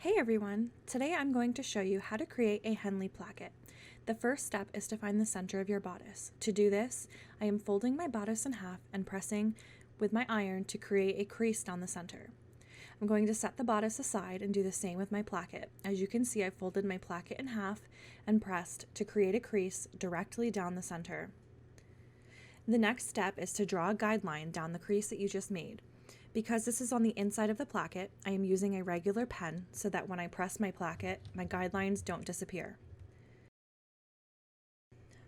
Hey everyone! Today I'm going to show you how to create a Henley Placket. The first step is to find the center of your bodice. To do this, I am folding my bodice in half and pressing with my iron to create a crease down the center. I'm going to set the bodice aside and do the same with my placket. As you can see, I folded my placket in half and pressed to create a crease directly down the center. The next step is to draw a guideline down the crease that you just made. Because this is on the inside of the placket, I am using a regular pen so that when I press my placket, my guidelines don't disappear.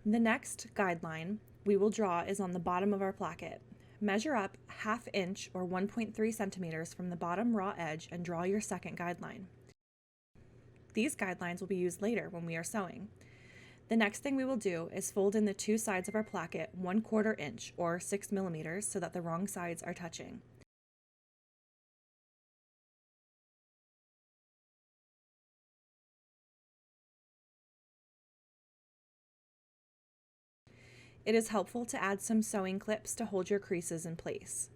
The next guideline we will draw is on the bottom of our placket. Measure up 1/2 inch or 1.3 centimeters from the bottom raw edge and draw your second guideline. These guidelines will be used later when we are sewing. The next thing we will do is fold in the two sides of our placket 1/4 inch or 6 millimeters so that the wrong sides are touching. It is helpful to add some sewing clips to hold your creases in place.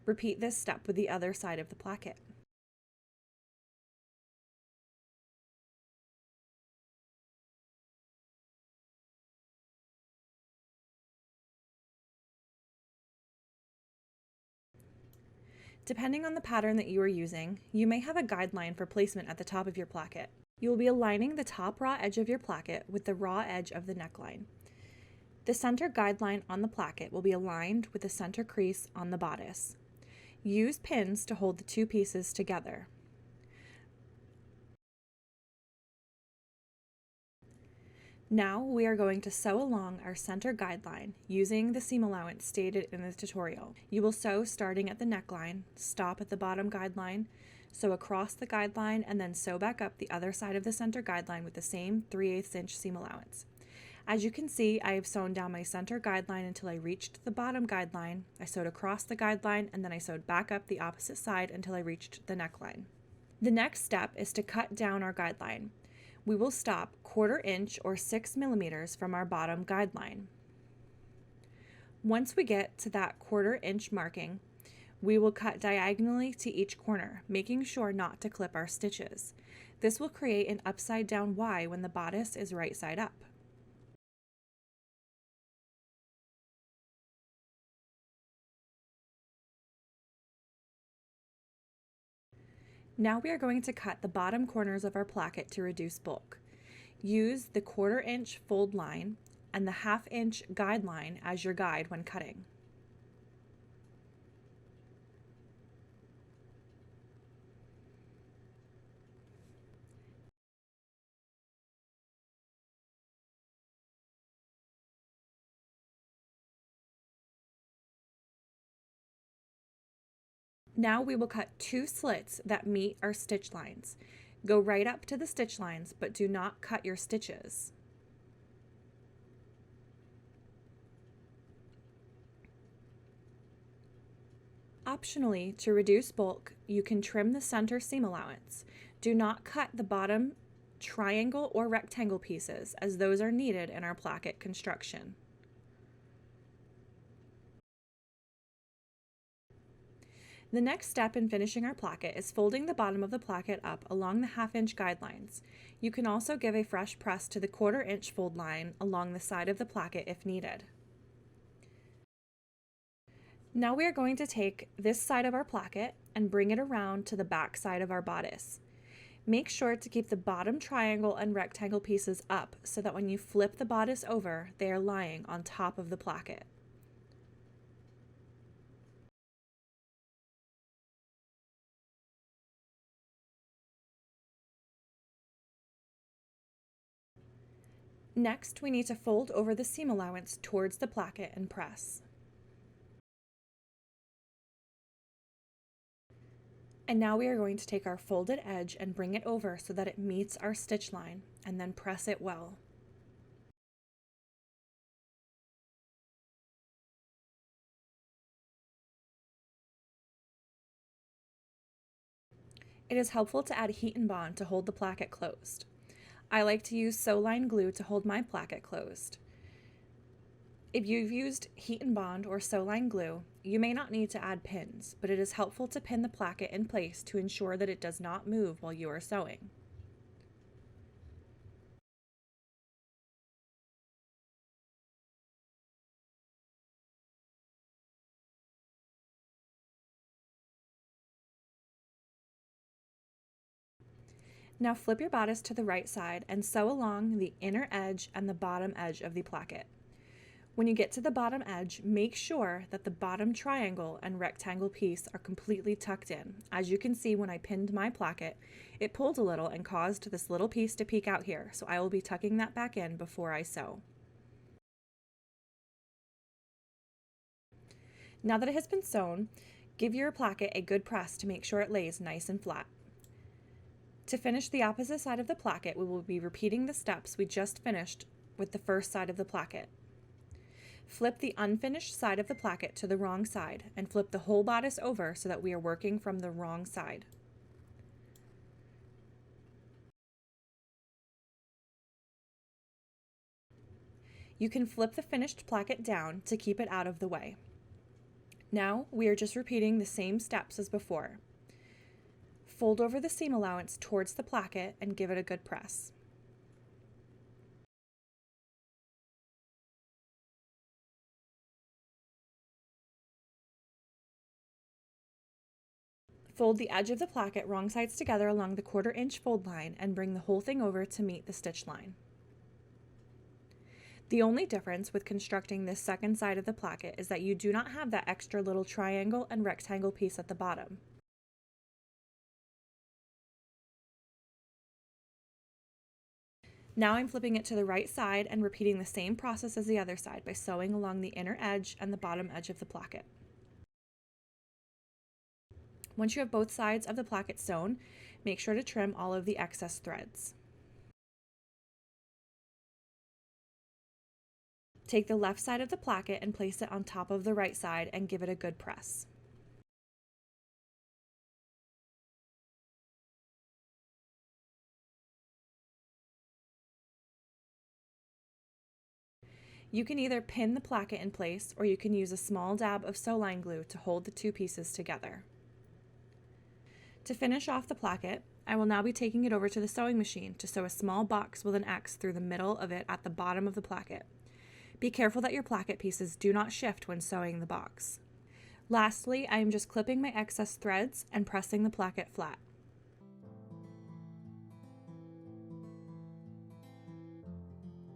Repeat this step with the other side of the placket. Depending on the pattern that you are using, you may have a guideline for placement at the top of your placket. You will be aligning the top raw edge of your placket with the raw edge of the neckline. The center guideline on the placket will be aligned with the center crease on the bodice. Use pins to hold the two pieces together. Now we are going to sew along our center guideline using the seam allowance stated in the tutorial. You will sew starting at the neckline, stop at the bottom guideline, sew across the guideline, and then sew back up the other side of the center guideline with the same 3/8 inch seam allowance. As you can see, I have sewn down my center guideline until I reached the bottom guideline. I sewed across the guideline and then I sewed back up the opposite side until I reached the neckline. The next step is to cut down our guideline. We will stop 1/4 inch or 6 millimeters from our bottom guideline. Once we get to that 1/4 inch marking, we will cut diagonally to each corner, making sure not to clip our stitches. This will create an upside down Y when the bodice is right side up. Now we are going to cut the bottom corners of our placket to reduce bulk. Use the 1/4 inch fold line and the 1/2 inch guideline as your guide when cutting. Now we will cut 2 slits that meet our stitch lines. Go right up to the stitch lines, but do not cut your stitches. Optionally, to reduce bulk, you can trim the center seam allowance. Do not cut the bottom triangle or rectangle pieces, as those are needed in our placket construction. The next step in finishing our placket is folding the bottom of the placket up along the 1/2 inch guidelines. You can also give a fresh press to the 1/4 inch fold line along the side of the placket if needed. Now we are going to take this side of our placket and bring it around to the back side of our bodice. Make sure to keep the bottom triangle and rectangle pieces up so that when you flip the bodice over, they are lying on top of the placket. Next, we need to fold over the seam allowance towards the placket and press. And now we are going to take our folded edge and bring it over so that it meets our stitch line, and then press it well. It is helpful to add heat and bond to hold the placket closed. I like to use sew line glue to hold my placket closed. If you've used heat and bond or sew-line glue, you may not need to add pins, but it is helpful to pin the placket in place to ensure that it does not move while you are sewing. Now flip your bodice to the right side and sew along the inner edge and the bottom edge of the placket. When you get to the bottom edge, make sure that the bottom triangle and rectangle piece are completely tucked in. As you can see, when I pinned my placket, it pulled a little and caused this little piece to peek out here, so I will be tucking that back in before I sew. Now that it has been sewn, give your placket a good press to make sure it lays nice and flat. To finish the opposite side of the placket, we will be repeating the steps we just finished with the first side of the placket. Flip the unfinished side of the placket to the wrong side and flip the whole bodice over so that we are working from the wrong side. You can flip the finished placket down to keep it out of the way. Now we are just repeating the same steps as before. Fold over the seam allowance towards the placket and give it a good press. Fold the edge of the placket wrong sides together along the 1/4 inch fold line and bring the whole thing over to meet the stitch line. The only difference with constructing this second side of the placket is that you do not have that extra little triangle and rectangle piece at the bottom. Now I'm flipping it to the right side and repeating the same process as the other side by sewing along the inner edge and the bottom edge of the placket. Once you have both sides of the placket sewn, make sure to trim all of the excess threads. Take the left side of the placket and place it on top of the right side and give it a good press. You can either pin the placket in place or you can use a small dab of sew-line glue to hold the two pieces together. To finish off the placket, I will now be taking it over to the sewing machine to sew a small box with an X through the middle of it at the bottom of the placket. Be careful that your placket pieces do not shift when sewing the box. Lastly, I am just clipping my excess threads and pressing the placket flat.